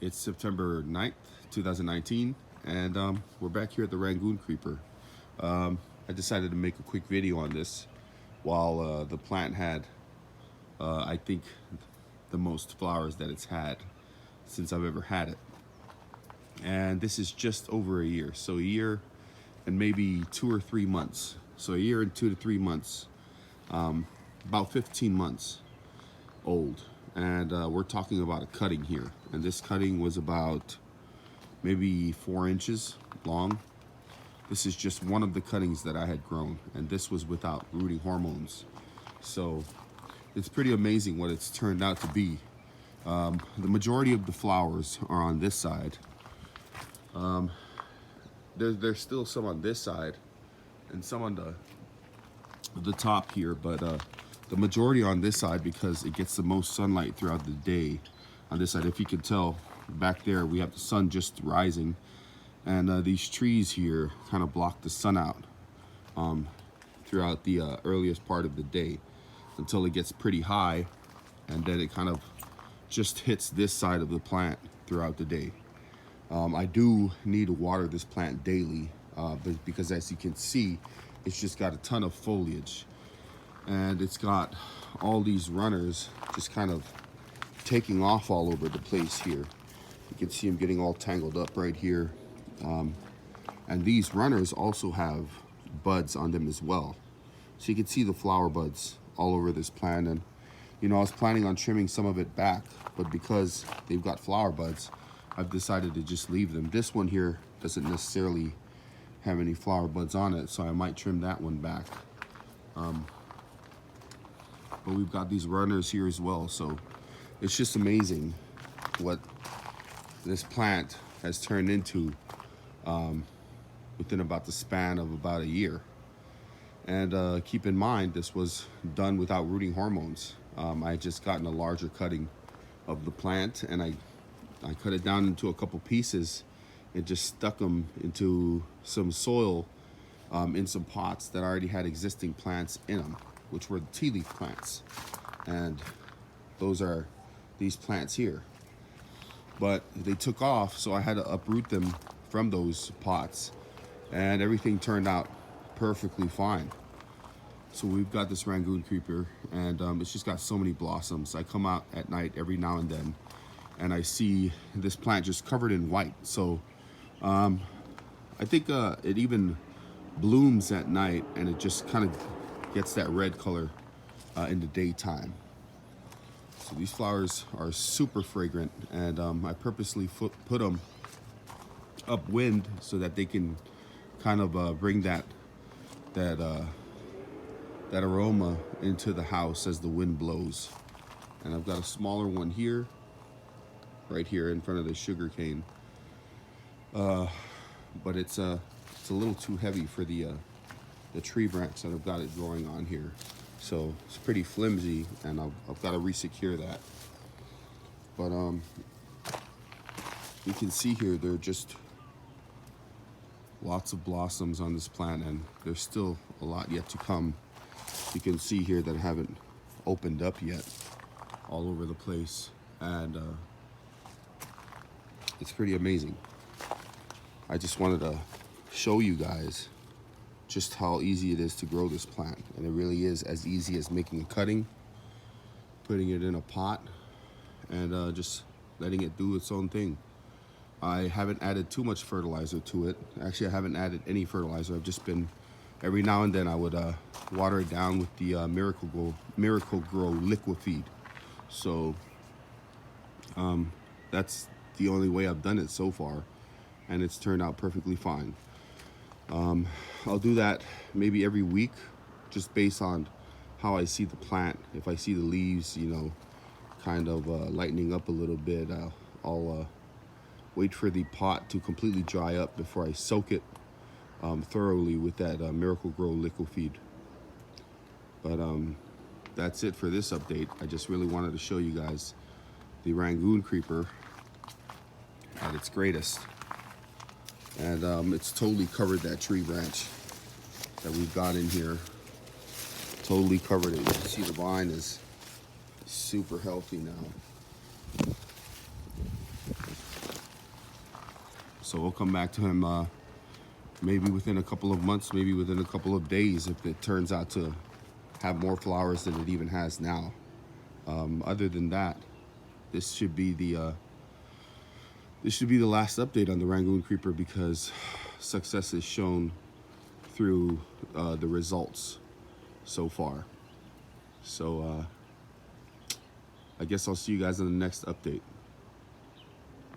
It's September 9th, 2019, and we're back here at the Rangoon Creeper. I decided to make a quick video on this while the plant had, I think, the most flowers that it's had since I've ever had it. And this is just over a year, so a year and maybe 2 or 3 months. So a year and 2 to 3 months, about 15 months old. And we're talking about a cutting here, and this cutting was about maybe 4 inches long. This is just one of the cuttings that I had grown, and this was without rooting hormones. So it's pretty amazing what it's turned out to be. The majority of the flowers are on this side. There's still some on this side and some on the top here, but the majority on this side because it gets the most sunlight throughout the day. On this side, if you can tell, back there we have the sun just rising, and these trees here kind of block the sun out throughout the earliest part of the day until it gets pretty high, and then it kind of just hits this side of the plant throughout the day. I do need to water this plant daily because, as you can see, it's just got a ton of foliage, and it's got all these runners just kind of taking off all over the place here. You can see them getting all tangled up right here. And these runners also have buds on them as well. So you can see the flower buds all over this plant. And, you know, I was planning on trimming some of it back, but because they've got flower buds, I've decided to just leave them. This one here doesn't necessarily have any flower buds on it, so I might trim that one back. But we've got these runners here as well, so it's just amazing what this plant has turned into within about the span of about a year. And keep in mind, this was done without rooting hormones. I had just gotten a larger cutting of the plant, and I cut it down into a couple pieces and just stuck them into some soil in some pots that already had existing plants in them, which were the tea leaf plants. And those are these plants here. But they took off, so I had to uproot them from those pots, and everything turned out perfectly fine. So we've got this Rangoon Creeper, and it's just got so many blossoms. I come out at night every now and then, and I see this plant just covered in white. So I think it even blooms at night, and it just kind of gets that red color in the daytime. So these flowers are super fragrant, and I purposely put them upwind so that they can kind of bring that aroma into the house as the wind blows. And I've got a smaller one here, right here in front of the sugar cane, but it's a little too heavy for the tree branch that I've got it growing on here. So it's pretty flimsy, and I've got to resecure that. But you can see here there are just lots of blossoms on this plant, and there's still a lot yet to come. You can see here that I haven't opened up yet all over the place, and it's pretty amazing. I just wanted to show you guys just how easy it is to grow this plant, and it really is as easy as making a cutting, putting it in a pot, and just letting it do its own thing. I haven't added too much fertilizer to it. Actually, I haven't added any fertilizer. I've just been, every now and then I would water it down with the MIRACLE-GRO liquid feed. So that's the only way I've done it so far, and it's turned out perfectly fine. I'll do that maybe every week, just based on how I see the plant. If I see the leaves, you know, kind of lightening up a little bit, I'll wait for the pot to completely dry up before I soak it thoroughly with that MIRACLE-GRO liquid feed. But that's it for this update. I just really wanted to show you guys the Rangoon Creeper at its greatest. And it's totally covered that tree branch that we've got in here. Totally covered it. You can see the vine is super healthy now. So we'll come back to him maybe within a couple of months, maybe within a couple of days, if it turns out to have more flowers than it even has now. Other than that, this should be the last update on the Rangoon Creeper, because success is shown through the results so far. So I guess I'll see you guys in the next update.